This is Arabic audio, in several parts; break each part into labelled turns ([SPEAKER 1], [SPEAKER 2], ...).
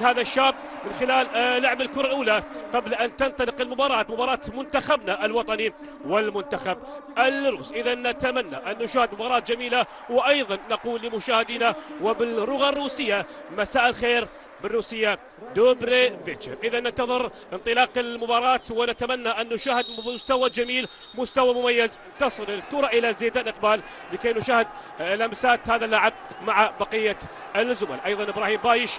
[SPEAKER 1] من هذا الشاب من خلال لعب الكرة الأولى قبل أن تنطلق المباراة، مباراة منتخبنا الوطني والمنتخب الروسي. إذا نتمنى أن نشاهد مباراة جميلة، وأيضا نقول لمشاهدينا وباللغة الروسية مساء الخير بالروسية دوبري فيتشر. إذا ننتظر انطلاق المباراة ونتمنى أن نشاهد مستوى جميل، مستوى مميز. تصل الكرة إلى زيدان إقبال لكي نشاهد لمسات هذا اللاعب مع بقية الزملاء. أيضا إبراهيم بايش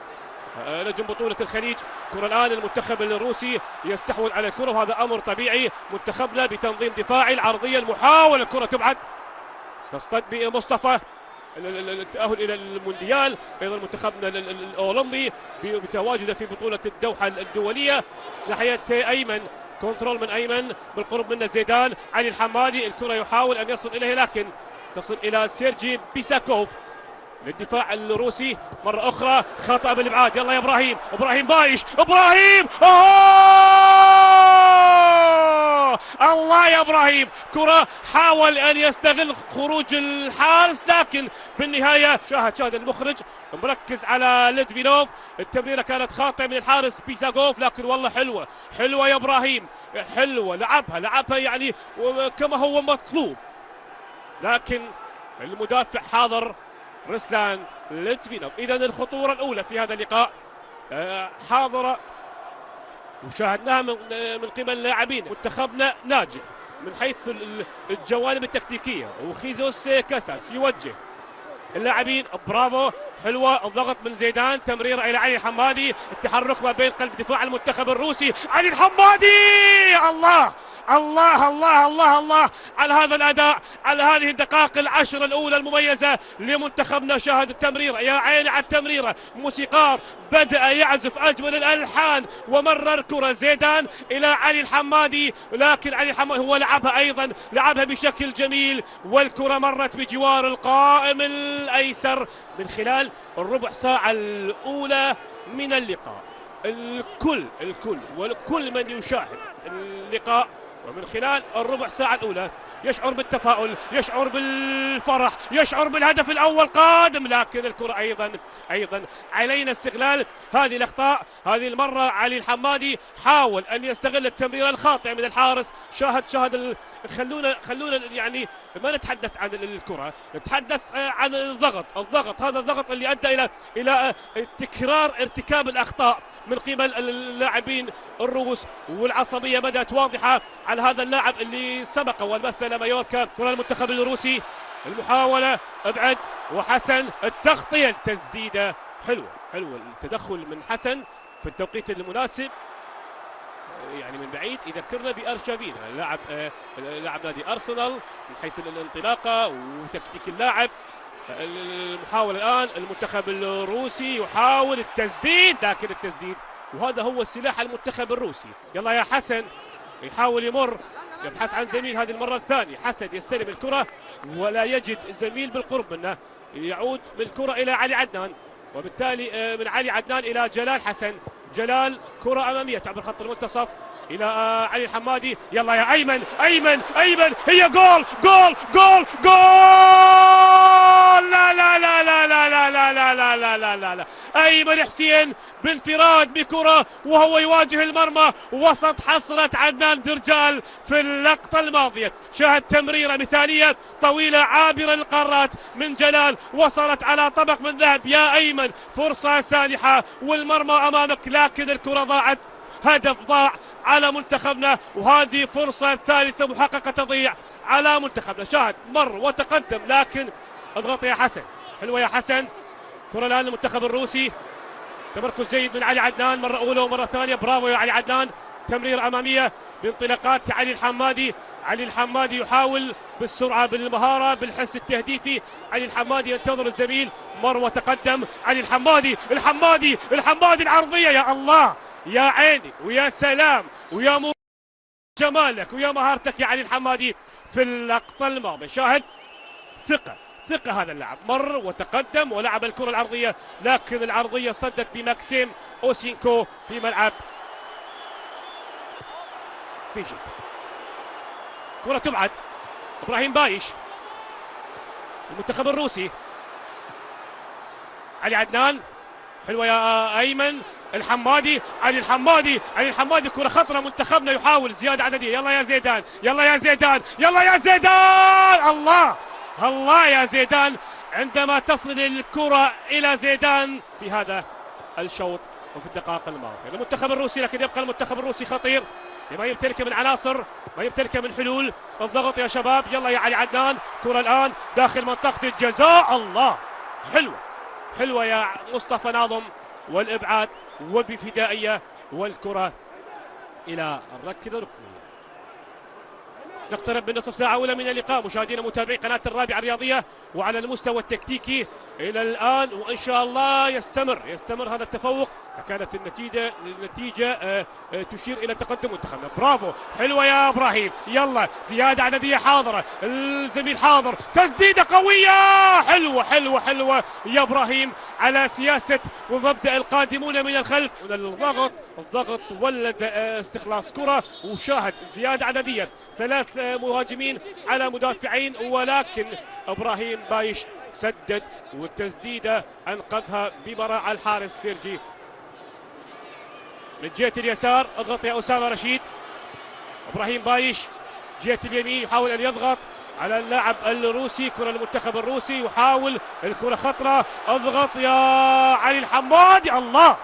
[SPEAKER 1] نجم بطولة الخليج. كرة الآن المنتخب الروسي يستحوذ على الكرة، وهذا أمر طبيعي. منتخبنا بتنظيم دفاعي، العرضية المحاولة، الكرة تبعد، تصطد بمصطفى التأهل إلى المونديال. أيضا منتخبنا الأولمبي بتواجده في بطولة الدوحة الدولية. ناحية أيمن، كنترول من أيمن، بالقرب منه زيدان. علي الحمادي، الكرة يحاول أن يصل إليه لكن تصل إلى سيرجي بيساكوف للدفاع الروسي مرة أخرى. خطأ بالإبعاد. يلا يا إبراهيم، إبراهيم بايش، إبراهيم، الله يا إبراهيم. كرة حاول أن يستغل خروج الحارس لكن بالنهاية شاهد المخرج مركز على ليتفينوف. التمريرة كانت خاطئة من الحارس بيساغوف، لكن والله حلوة يا إبراهيم، حلوة، لعبها يعني كما هو مطلوب، لكن المدافع حاضر رسلان ليتفينوف. إذا الخطورة الأولى في هذا اللقاء حاضرة وشاهدناها من قبل اللاعبين. منتخبنا ناجح من حيث الجوانب التكتيكية، وخيزوس كاساس يوجه اللاعبين. برافو، حلوة الضغط من زيدان، تمريرة إلى علي الحمادي، التحرك ما بين قلب دفاع المنتخب الروسي. علي الحمادي، الله الله الله الله الله على هذا الأداء، على هذه الدقائق العشر الأولى المميزة لمنتخبنا. شاهد التمريرة، يا عيني على التمريرة. موسيقار بدأ يعزف أجمل الألحان ومرر كرة زيدان إلى علي الحمادي، لكن علي الحمادي هو لعبها أيضا، لعبها بشكل جميل، والكرة مرت بجوار القائم الأيسر. من خلال الربع ساعة الأولى من اللقاء الكل وكل من يشاهد اللقاء ومن خلال الربع ساعة الأولى يشعر بالتفاؤل، يشعر بالفرح، يشعر بالهدف الأول قادم، لكن الكرة أيضا علينا استغلال هذه الأخطاء. هذه المرة علي الحمادي حاول أن يستغل التمريرة الخاطئة من الحارس. شاهد خلونا يعني ما نتحدث عن الكرة، نتحدث عن الضغط. هذا الضغط اللي أدى إلى تكرار ارتكاب الأخطاء من قبل اللاعبين الروس، والعصبية بدأت واضحة على هذا اللاعب اللي سبق ومثل مايوركا. كرة المنتخب الروسي، المحاولة ابعد، وحسن التغطية، التسديدة حلوة التدخل من حسن في التوقيت المناسب، يعني من بعيد يذكرنا بأرشافينا، لاعب نادي أرسنال من حيث الانطلاقة وتكتيك اللاعب. المحاولة الآن المنتخب الروسي يحاول التسديد، لكن التسديد وهذا هو سلاح المنتخب الروسي. يلا يا حسن، يحاول يمر، يبحث عن زميل هذه المرة الثانية. حسن يستلم الكرة ولا يجد زميل بالقرب منه، يعود بالكرة إلى علي عدنان، وبالتالي من علي عدنان إلى جلال حسن. جلال كرة أمامية تعبر خط المنتصف إلى علي الحمادي. يلا يا أيمن، هي جول. لا لا لا لا لا لا لا لا لا لا لا لا لا أيمن حسين بانفراد بكرة وهو يواجه المرمى وسط حصرة عدنان درجال في اللقطة الماضية. شاهد تمريرة مثالية طويلة عابرة للقارات من جلال، وصلت على طبق من ذهب. يا أيمن فرصة سانحة والمرمى أمامك، لكن الكرة ضاعت، هدف ضاع على منتخبنا، وهذه فرصة ثالثة محققة تضيع على منتخبنا. شاهد مر وتقدم، لكن اضغط يا حسن، حلوة يا حسن. كرة الآن للمنتخب الروسي، تمركز جيد من علي عدنان مرة أولى ومرة ثانية. برافو يا علي عدنان، تمرير أمامية بانطلاقات علي الحمادي. علي الحمادي يحاول بالسرعة، بالمهارة، بالحس التهديفي. علي الحمادي ينتظر الزميل، مر وتقدم علي الحمادي العرضية. يا الله، يا عيني ويا سلام ويا جمالك ويا مهارتك يا علي الحمادي في اللقطة الماضية. شاهد ثقة هذا اللاعب، مر وتقدم ولعب الكرة العرضية، لكن العرضية صدت بماكسيم أوسينكو في ملعب فيجيت. كرة تبعد، إبراهيم بايش، المنتخب الروسي. علي عدنان، حلوة يا أيمن، الحمادي، علي الحمادي، علي الحمادي، كرة خطرة، منتخبنا يحاول زيادة عددية. يلا يا زيدان، يلا يا زيدان، يلا يا زيدان. الله الله يا زيدان، عندما تصل الكرة إلى زيدان في هذا الشوط وفي الدقائق الماضية. المنتخب الروسي، لكن يبقى المنتخب الروسي خطير، ما يمتلك من عناصر، ما يمتلك من حلول. الضغط يا شباب، يلا يا علي عدنان، كرة الآن داخل منطقة الجزاء. الله، حلوة حلوة يا مصطفى ناظم، والإبعاد وبفدائية، والكرة إلى الركض الركني. نقترب من نصف ساعة أولى من اللقاء مشاهدينا متابعي قناة الرابعة الرياضية، وعلى المستوى التكتيكي إلى الآن وإن شاء الله يستمر هذا التفوق. كانت النتيجة تشير إلى تقدم منتخبنا. برافو، حلوة يا إبراهيم، يلا زيادة عددية حاضرة، الزميل حاضر، تسديدة قوية، حلوة حلوة حلوة يا إبراهيم، على سياسة ومبدأ القادمون من الخلف. الضغط ولد استخلاص كرة، وشاهد زيادة عددية، 3 مهاجمين على مدافعين، ولكن إبراهيم بايش سدد، والتسديدة أنقذها ببراعة الحارس سيرجي. من جهة اليسار اضغط يا أسامة رشيد. إبراهيم بايش جهة اليمين يحاول أن يضغط على اللاعب الروسي، كرة المنتخب الروسي، يحاول الكرة خطرة، اضغط يا علي الحمادي. الله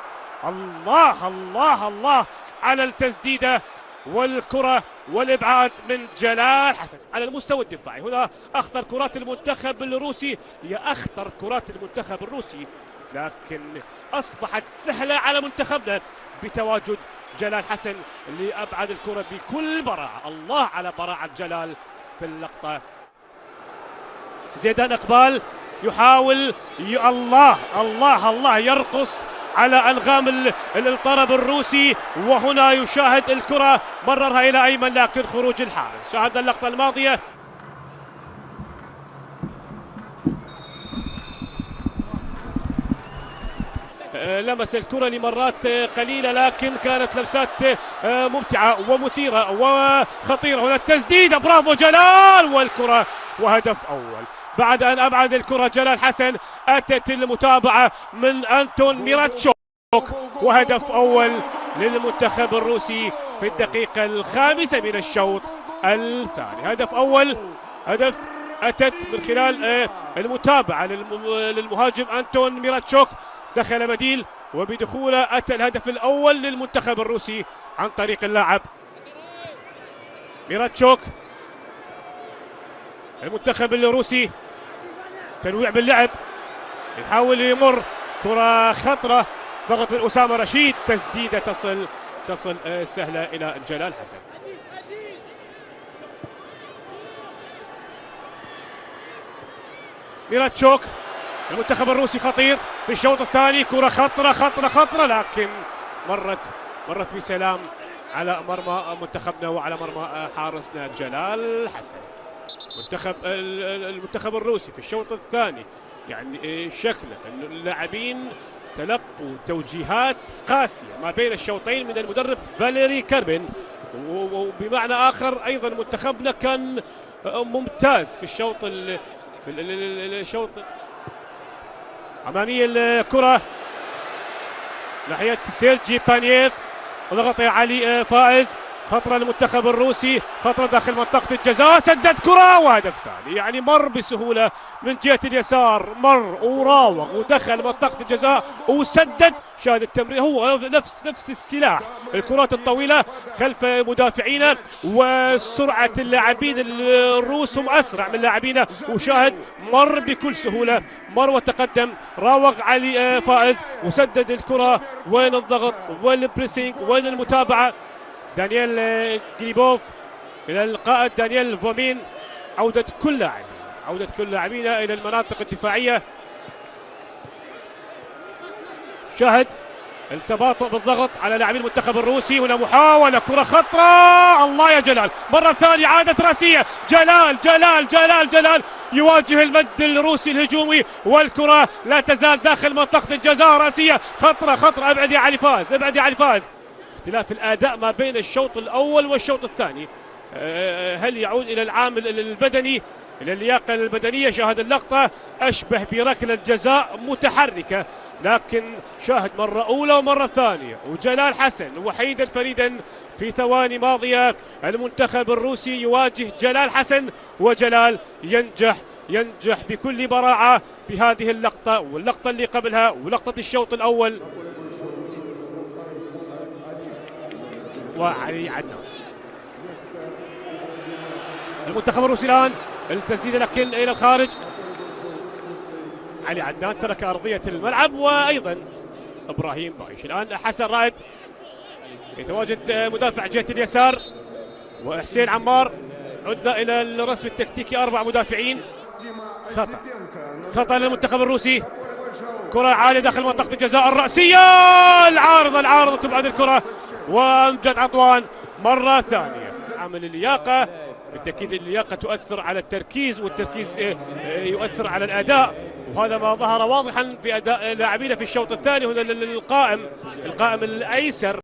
[SPEAKER 1] الله الله الله على التسديدة والكرة والإبعاد من جلال حسن. على المستوى الدفاعي هنا أخطر كرات المنتخب الروسي، هي أخطر كرات المنتخب الروسي، لكن أصبحت سهلة على منتخبنا بتواجد جلال حسن اللي أبعد الكرة بكل براعة. الله على براعة جلال في اللقطة. زيدان إقبال يحاول الله الله الله، يرقص على أنغام الطرب الروسي، وهنا يشاهد الكرة مررها إلى أيمن، لكن خروج الحارس. شاهد اللقطة الماضية، لمس الكرة لمرات قليلة، لكن كانت لمسات ممتعة ومثيرة وخطيرة. هنا التسديدة، برافو جلال، والكرة وهدف أول. بعد أن أبعد الكرة جلال حسن أتت المتابعة من أنتون ميراتشوك، وهدف أول للمنتخب الروسي في الدقيقة 5 من الشوط الثاني. هدف أول، هدف أتت من خلال المتابعة للمهاجم أنتون ميراتشوك، دخل بديل، وبدخوله أتى الهدف الأول للمنتخب الروسي عن طريق اللاعب ميراتشوك. المنتخب الروسي تنويع باللعب، يحاول يمر، كرة خطرة، ضغط من أسامة رشيد، تسديدة تصل سهلة إلى جلال حسن. ميراتشوك، المنتخب الروسي خطير في الشوط الثاني، كرة خطرة خطرة خطرة، لكن مرت بسلام على مرمى منتخبنا وعلى مرمى حارسنا جلال حسن. المنتخب الروسي في الشوط الثاني يعني شكله أن اللاعبين تلقوا توجيهات قاسية ما بين الشوطين من المدرب فاليري كاربين، وبمعنى آخر أيضا منتخبنا كان ممتاز في الشوط أمامية الكرة ناحية سيرجي بانييف، ضغط علي فائز، خطرة المنتخب الروسي، خطرة داخل منطقة الجزاء، سدد كرة وهدف ثاني. يعني مر بسهولة من جهة اليسار، مر وراوغ ودخل منطقة الجزاء وسدد. شاهد التمرير، هو نفس السلاح، الكرات الطويلة خلف مدافعينا، وسرعة اللاعبين الروس هم أسرع من لاعبينا، وشاهد مر بكل سهولة، مر وتقدم، راوغ علي فائز وسدد الكرة. وين الضغط، وين البريسينج، وين المتابعة؟ دانييل جليبوف إلى القائد دانييل فومين، عودة كل لاعبينا إلى المناطق الدفاعية. شاهد التباطؤ بالضغط على لاعبي المنتخب الروسي. هنا محاولة، كرة خطرة، الله يا جلال، مرة ثانية عادة راسية، جلال يواجه المد الروسي الهجومي، والكرة لا تزال داخل منطقة الجزاء، راسية خطرة، ابعد يا علي فاز. اختلاف الأداء ما بين الشوط الأول والشوط الثاني، هل يعود إلى العامل البدني إلى اللياقة البدنية. شاهد اللقطة أشبه بركلة جزاء متحركة، لكن شاهد مرة أولى ومرة ثانية، وجلال حسن وحيدا فريدا في ثواني ماضية المنتخب الروسي يواجه جلال حسن، وجلال ينجح بكل براعة بهذه اللقطة واللقطة اللي قبلها ولقطة الشوط الأول. وعلي عدنان المنتخب الروسي الآن التسديد لكن إلى الخارج. علي عدنان ترك أرضية الملعب، وأيضا إبراهيم بايش. الآن حسن رائد يتواجد مدافع جهة اليسار، وحسين عمار. عدنا إلى الرسم التكتيكي 4 مدافعين. خطأ للمنتخب الروسي، كرة عالية داخل منطقة الجزاء الرأسية، العارضة تبعد الكرة، وأمجد عطوان مرة ثانية. عامل اللياقة، بالتأكيد اللياقة تؤثر على التركيز، والتركيز يؤثر على الأداء، وهذا ما ظهر واضحا في أداء لاعبين في الشوط الثاني. هنا القائم الأيسر